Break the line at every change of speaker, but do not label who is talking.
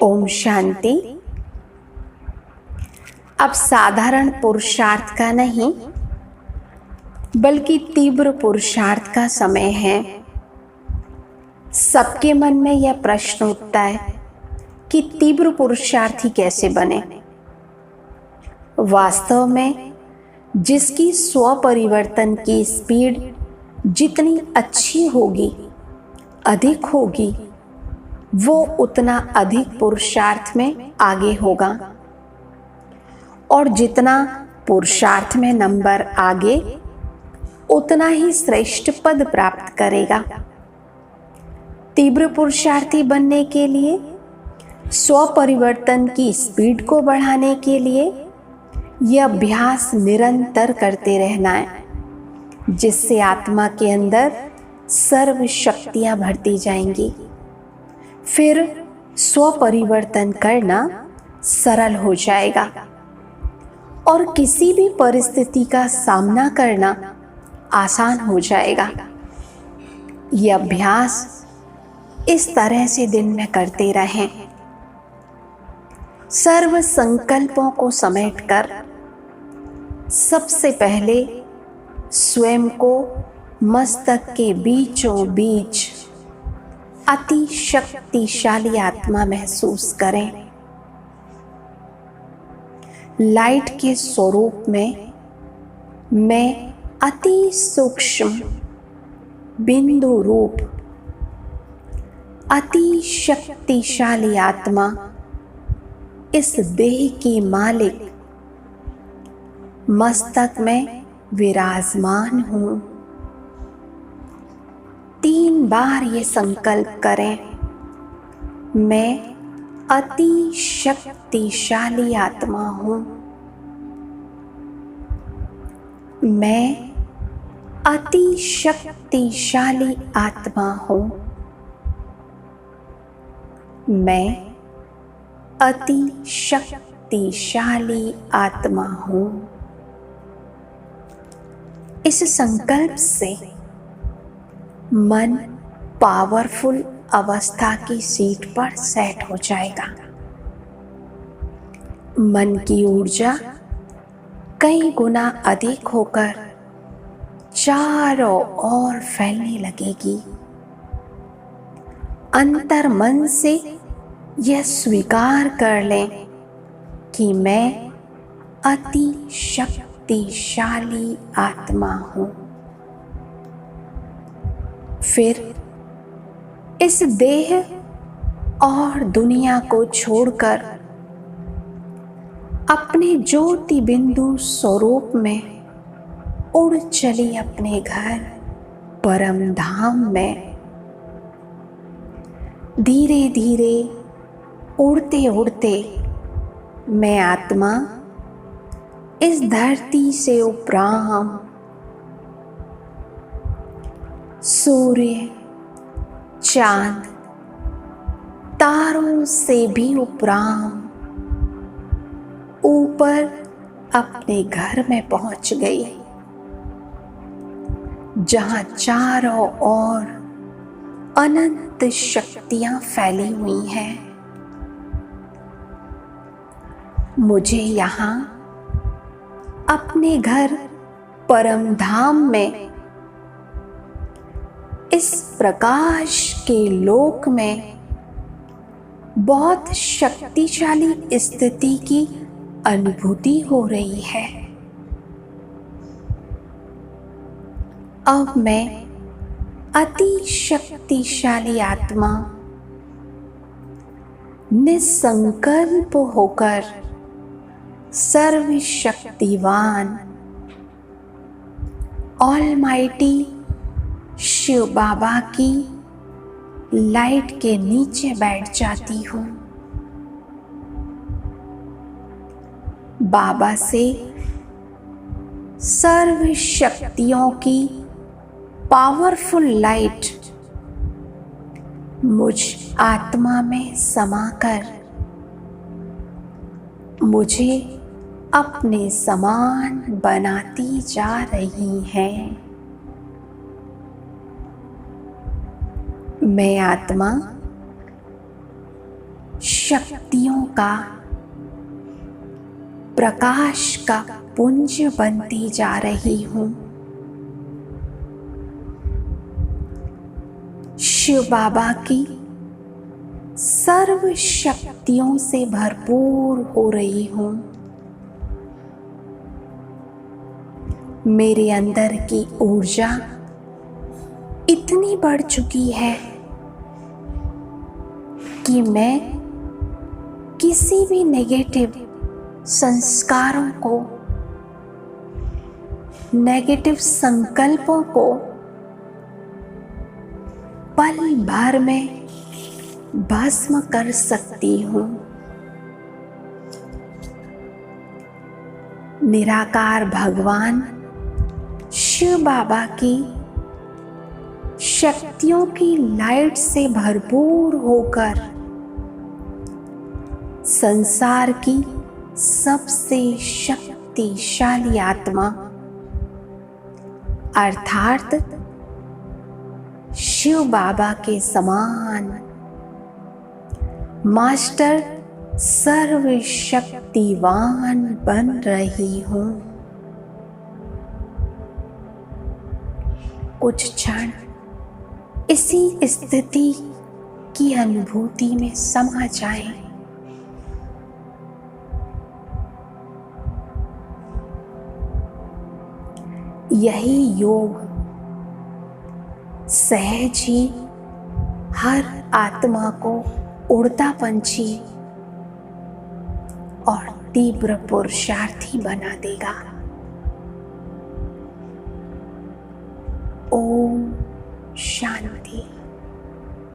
ओम शांति। अब साधारण पुरुषार्थ का नहीं बल्कि तीव्र पुरुषार्थ का समय है। सबके मन में यह प्रश्न उठता है कि तीव्र पुरुषार्थी कैसे बने। वास्तव में जिसकी स्व परिवर्तन की स्पीड जितनी अच्छी होगी, अधिक होगी, वो उतना अधिक पुरुषार्थ में आगे होगा और जितना पुरुषार्थ में नंबर आगे उतना ही श्रेष्ठ पद प्राप्त करेगा। तीव्र पुरुषार्थी बनने के लिए स्व परिवर्तन की स्पीड को बढ़ाने के लिए यह अभ्यास निरंतर करते रहना है, जिससे आत्मा के अंदर सर्व शक्तियां भरती जाएंगी। फिर स्व परिवर्तन करना सरल हो जाएगा और किसी भी परिस्थिति का सामना करना आसान हो जाएगा। यह अभ्यास इस तरह से दिन में करते रहें। सर्व संकल्पों को समेटकर सबसे पहले स्वयं को मस्तक के बीचों बीच अति शक्तिशाली आत्मा महसूस करें। लाइट के स्वरूप में मैं अति सूक्ष्म बिंदु रूप अति शक्तिशाली आत्मा इस देह की मालिक मस्तक में विराजमान हूं। 3 बार ये संकल्प करें, मैं अति शक्तिशाली आत्मा हूं। मैं अति शक्तिशाली आत्मा हूं। मैं अति शक्तिशाली आत्मा हूं। इस संकल्प से मन पावरफुल अवस्था की सीट पर सेट हो जाएगा। मन की ऊर्जा कई गुना अधिक होकर चारों ओर फैलने लगेगी। अंतर मन से यह स्वीकार कर लें कि मैं अति शक्तिशाली आत्मा हूं। फिर इस देह और दुनिया को छोड़कर अपने ज्योति बिंदु स्वरूप में उड़ चली अपने घर परम धाम में। धीरे धीरे उड़ते उड़ते मैं आत्मा इस धरती से उपराम सूर्य, चांद, तारों से भी उपराम ऊपर अपने घर में पहुंच गई, जहां चारों ओर अनंत शक्तियां फैली हुई हैं। मुझे यहाँ अपने घर परम धाम में इस प्रकाश के लोक में बहुत शक्तिशाली स्थिति की अनुभूति हो रही है। अब मैं अति शक्तिशाली आत्मा निसंकल्प होकर सर्वशक्तिवान ऑलमाइटी शिव बाबा की लाइट के नीचे बैठ जाती हूँ। बाबा से सर्व शक्तियों की पावरफुल लाइट मुझ आत्मा में समाकर मुझे अपने समान बनाती जा रही है। मैं आत्मा शक्तियों का प्रकाश का पुंज बनती जा रही हूँ। शिव बाबा की सर्व शक्तियों से भरपूर हो रही हूँ। मेरे अंदर की ऊर्जा इतनी बढ़ चुकी है कि मैं किसी भी नेगेटिव संस्कारों को, नेगेटिव संकल्पों को पल भर में भस्म कर सकती हूँ। निराकार भगवान शिव बाबा की शक्तियों की लाइट से भरपूर होकर संसार की सबसे शक्तिशाली आत्मा अर्थात शिव बाबा के समान मास्टर सर्वशक्तिवान बन रही हूँ। कुछ क्षण इसी स्थिति की अनुभूति में समा जाएं। यही योग सहज ही हर आत्मा को उड़ता पंछी और तीव्र पुरुषार्थी बना देगा। ओम शांति।